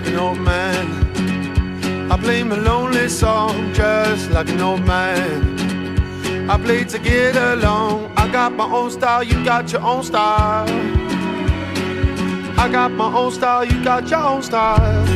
like an old man. I play my lonely song just like an old man. I play to get along. I got my own style, you got your own style. I got my own style, you got your own style.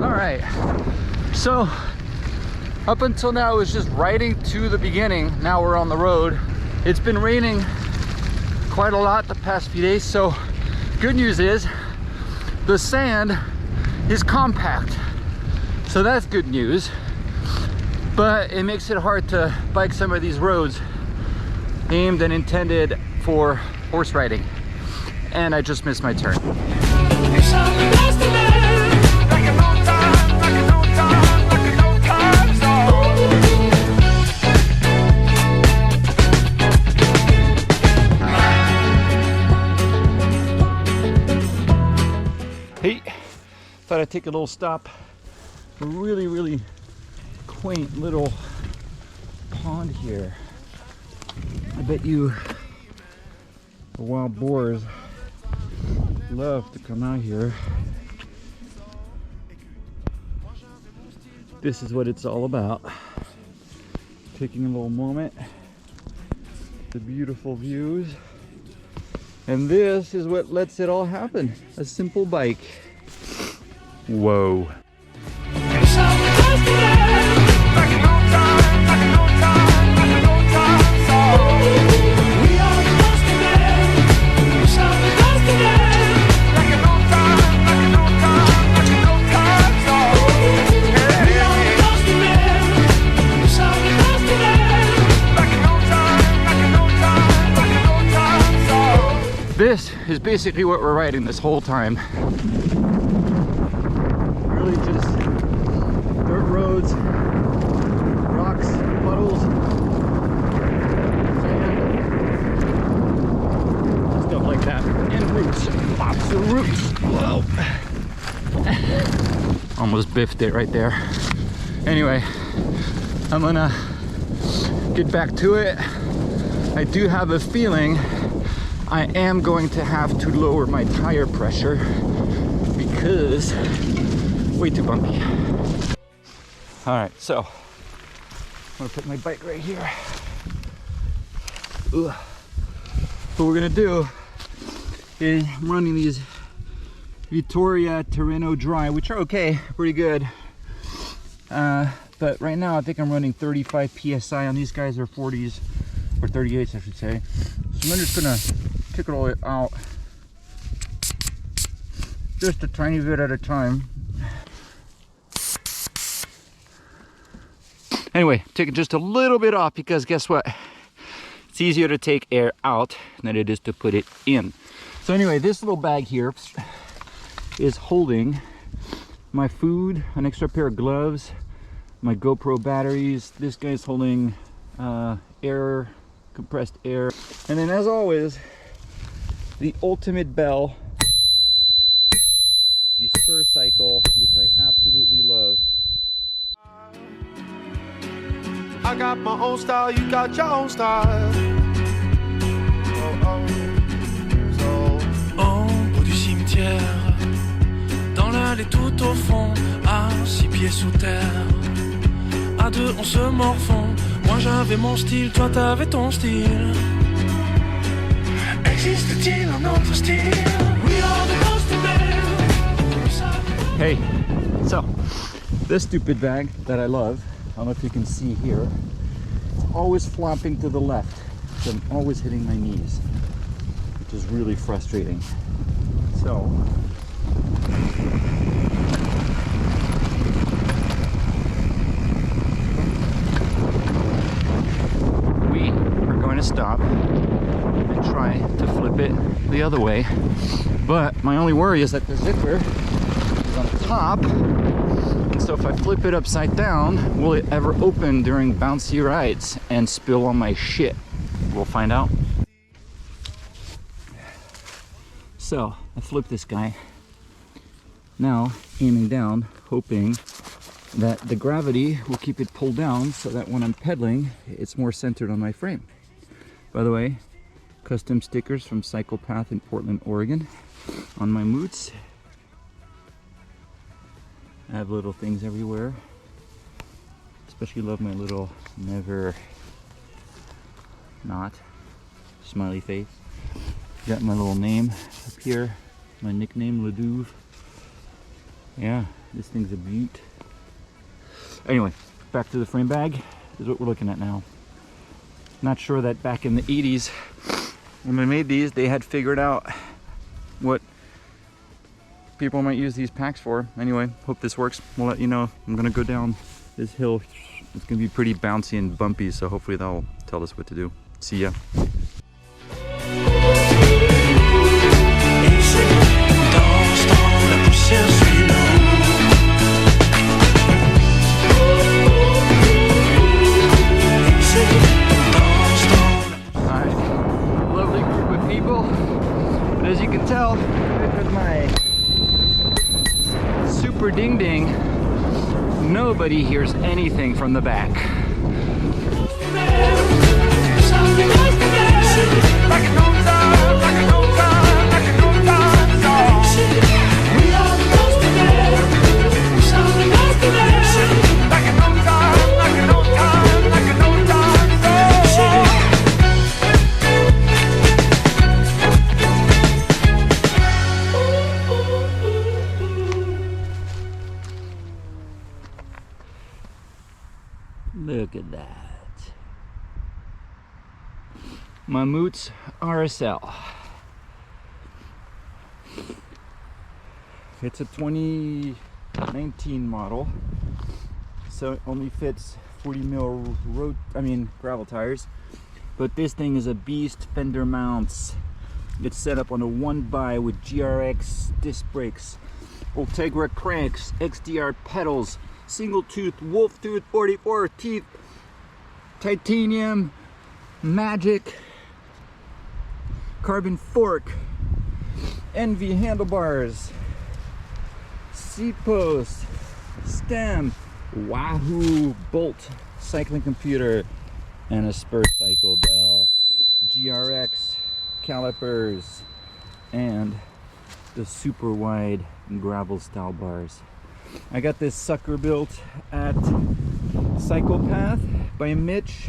All right, so up until now it was just riding to the beginning. Now we're on the road. It's been raining quite a lot the past few days, so good news is the sand is compact, so that's good news, but it makes it hard to bike some of these roads aimed and intended for horse riding, and I just missed my turn. Hey, thought I'd take a little stop. A really quaint little pond here. I bet you the wild boars love to come out here. This is what it's all about. Taking a little moment, the beautiful views. And this is what lets it all happen. A simple bike. Whoa. This is basically what we're riding this whole time. Really just dirt roads, rocks, puddles, sand, stuff like that, and roots, lots of roots. Whoa! Almost biffed it right there. Anyway, I'm gonna get back to it. I do have a feeling I am going to have to lower my tire pressure because way too bumpy. All right, so I'm gonna put my bike right here. Ugh. What we're gonna do is I'm running these Vittoria Terreno Dry, which are okay, pretty good. But right now I think I'm running 35 PSI on these guys, are 40s or 38s I should say. So I'm just gonna kick it all out just a tiny bit at a time. Anyway, taking just a little bit off because guess what? It's easier to take air out than it is to put it in. So anyway, this little bag here is holding my food, an extra pair of gloves, my GoPro batteries. This guy's holding air, compressed air. And then as always, the ultimate bell, the SpurCycle, which I absolutely love. I got my own style, you got your own style. Au bout du cimetière, dans l'allée tout au fond, à 6 pieds sous terre. À deux on se morfond, moi j'avais mon style, toi t'avais ton style. Existe-t-il un autre style? We are the ghost of men. Hey, so this stupid bag that I love, I don't know if you can see here, it's always flopping to the left, so I'm always hitting my knees, which is really frustrating. So we are going to stop and try to flip it the other way, but my only worry is that the zipper is on top. So if I flip it upside down, will it ever open during bouncy rides and spill on my shit? We'll find out. So I flipped this guy. Now aiming down, hoping that the gravity will keep it pulled down so that when I'm pedaling, it's more centered on my frame. By the way, custom stickers from CyclePath in Portland, Oregon. on my Moots. I have little things everywhere. Especially love my little never not smiley face. Got my little name up here, my nickname Ledouve. Yeah, this thing's a beaut. Anyway, back to the frame bag. This is what we're looking at now. Not sure that back in the 80s when they made these, they had figured out what people might use these packs for. Anyway, hope this works. We'll let you know. I'm gonna go down this hill. It's gonna be pretty bouncy and bumpy, so hopefully that'll tell us what to do. See ya. As you can tell, with my super ding ding, nobody hears anything from the back. Look at that. My Moots RSL. It's a 2019 model, so it only fits 40 mil gravel tires. But this thing is a beast. Fender mounts. It's set up on a 1x with GRX disc brakes, Ultegra cranks, XDR pedals, single tooth, wolf tooth, 44 teeth, titanium, magic, carbon fork, Enve handlebars, seat post, stem, Wahoo bolt cycling computer, and a SpurCycle Bell, GRX calipers, and the super wide gravel style bars. I got this sucker built at Cyclepath by Mitch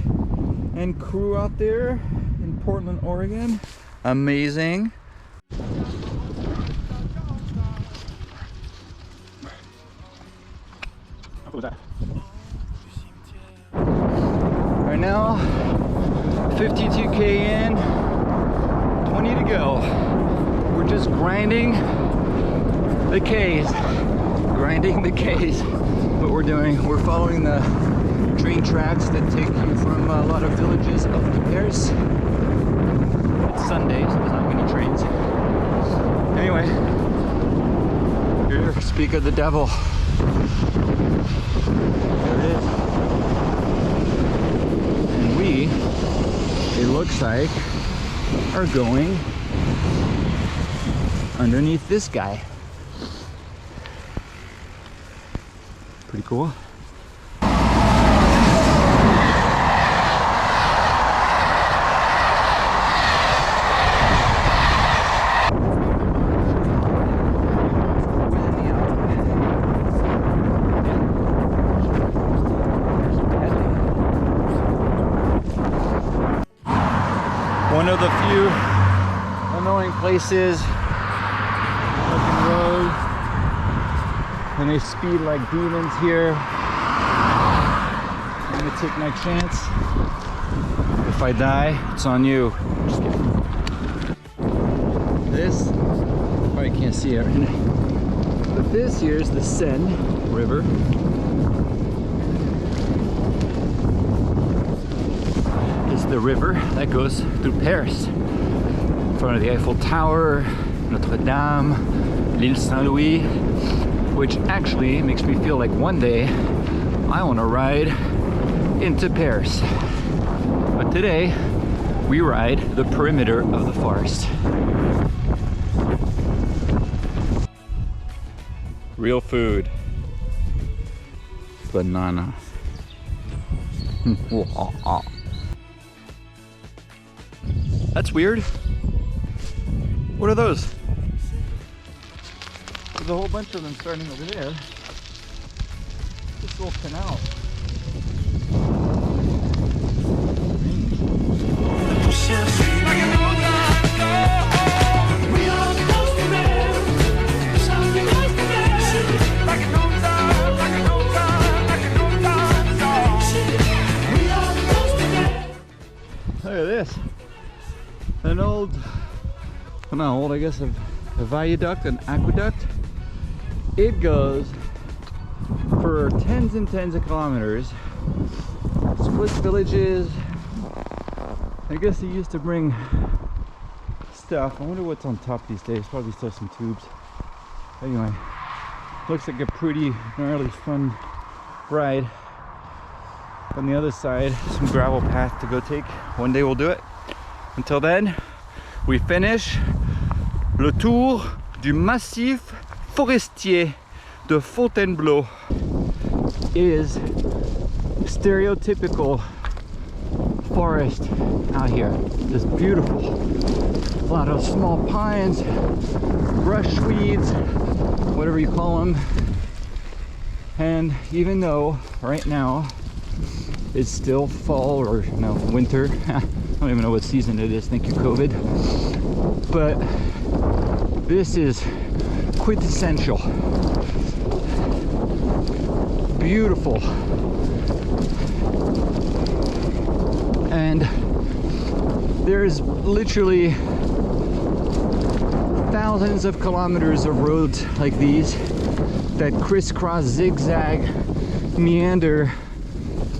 and crew out there in Portland, Oregon. Amazing. What was that? Right now, 52k in, 20 to go. We're just grinding the K's. Grinding the K's. What we're doing, we're following the train tracks that take you from a lot of villages up to Paris. It's Sunday, so there's not many trains. Anyway, here, speak of the devil. There it is. And we, it looks like, are going underneath this guy. Pretty cool. One of the few annoying places, open road, and they speed like demons here. I'm gonna take my chance. If I die, it's on you. Just kidding. This, you probably can't see it right now, but this here is the Seine River. It's the river that goes through Paris. In front of the Eiffel Tower, Notre Dame, l'Île Saint-Louis, which actually makes me feel like one day I want to ride into Paris. But today we ride the perimeter of the forest. Real food. Banana. That's weird. What are those? There's a whole bunch of them starting over there. This little canal. Look at this. An old, well, not old, I guess, a viaduct, an aqueduct. It goes for tens and tens of kilometers, splits villages. I guess they used to bring stuff. I wonder what's on top these days. Probably still some tubes. Anyway, looks like a pretty gnarly fun ride. On the other side, some gravel path to go take. One day we'll do it. Until then, we finish le tour du Massif Forestier de Fontainebleau. It is stereotypical forest out here. It's beautiful. A lot of small pines, brush weeds, whatever you call them. And even though right now it's still fall or no winter, I don't even know what season it is, thank you COVID, but this is quintessential. Beautiful. And there's literally thousands of kilometers of roads like these that crisscross, zigzag, meander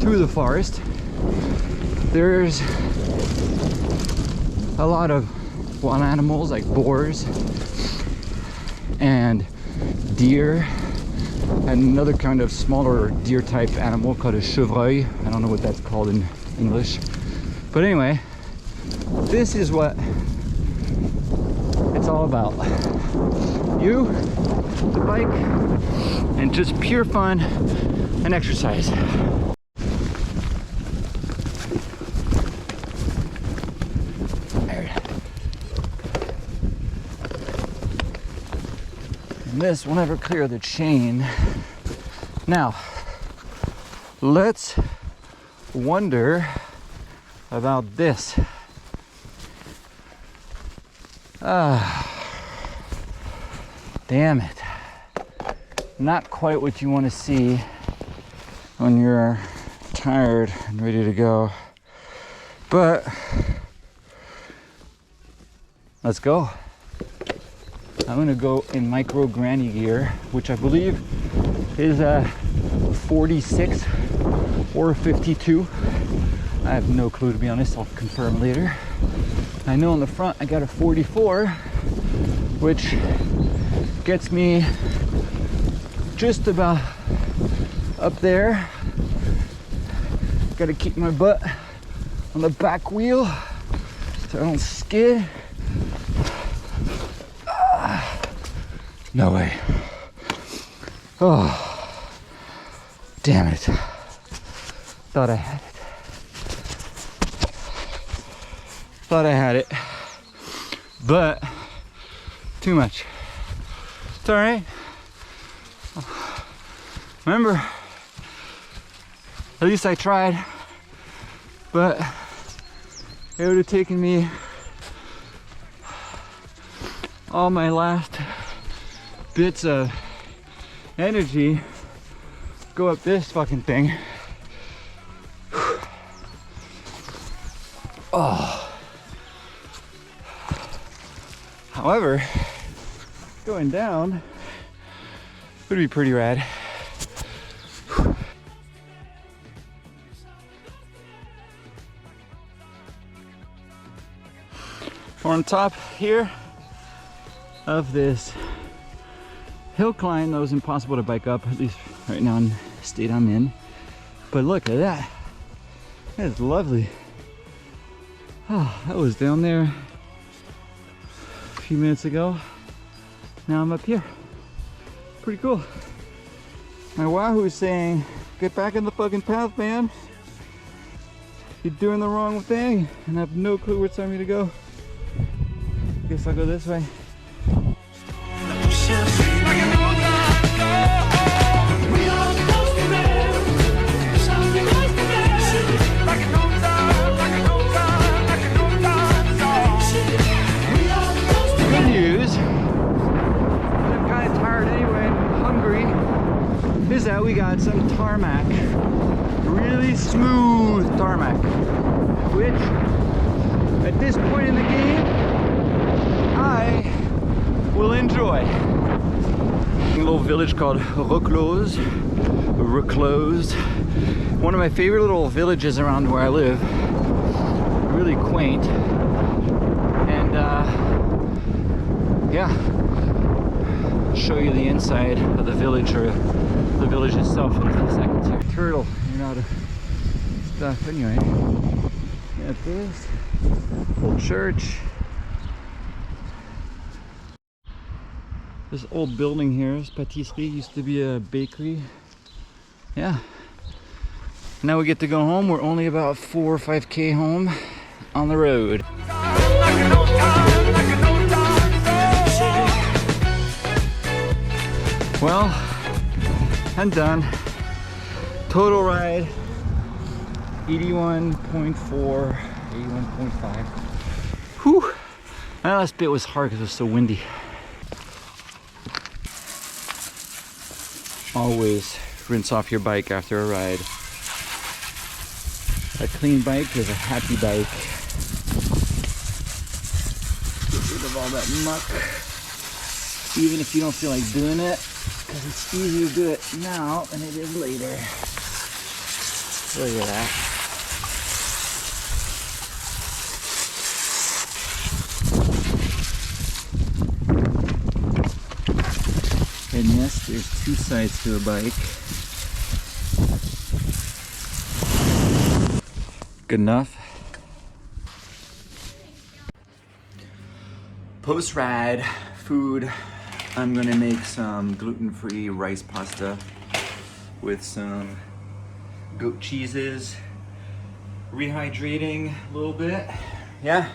through the forest. There's a lot of wild animals like boars and deer and another kind of smaller deer type animal called a chevreuil. I don't know what that's called in English, but anyway, this is what it's all about. You, the bike, and just pure fun and exercise. This will never clear the chain. Now, let's wonder about this. Damn it. Not quite what you want to see when you're tired and ready to go. But let's go. I'm gonna go in micro granny gear, which I believe is a 46 or a 52. I have no clue, to be honest. I'll confirm later. I know on the front I got a 44, which gets me just about up there. Gotta keep my butt on the back wheel so I don't skid. No way. Oh, damn it. Thought I had it. Thought I had it. But too much. It's all right. Remember, at least I tried. But it would have taken me all my last bits of energy go up this fucking thing. Oh. However, going down would be pretty rad. We're on top here of this hill climb that was impossible to bike up, at least right now in the state I'm in. But look at that. That is lovely. Oh, I was down there a few minutes ago. Now I'm up here. Pretty cool. My Wahoo is saying, get back in the fucking path, man. You're doing the wrong thing. And I have no clue where it's telling me to go. Guess I'll go this way. is that we got some tarmac. Really smooth tarmac. Which, at this point in the game, I will enjoy. A little village called Reclose. One of my favorite little villages around where I live. Really quaint. And yeah, I'll show you the inside of the village, or the village itself, in a few seconds here. Turtle, you're out of stuff anyway. Got this old church. This old building here, this patisserie, used to be a bakery. Yeah. Now we get to go home. We're only about 4 or 5K home on the road. Well, I'm done. Total ride 81.4, 81.5. Whew. That last bit was hard because it was so windy. Always rinse off your bike after a ride. A clean bike is a happy bike. Get rid of all that muck, even if you don't feel like doing it, because it's easier to do it now than it is later. Look at that. And yes, there's two sides to a bike. Good enough. Post-ride food. I'm gonna make some gluten-free rice pasta with some goat cheeses. Rehydrating a little bit. Yeah,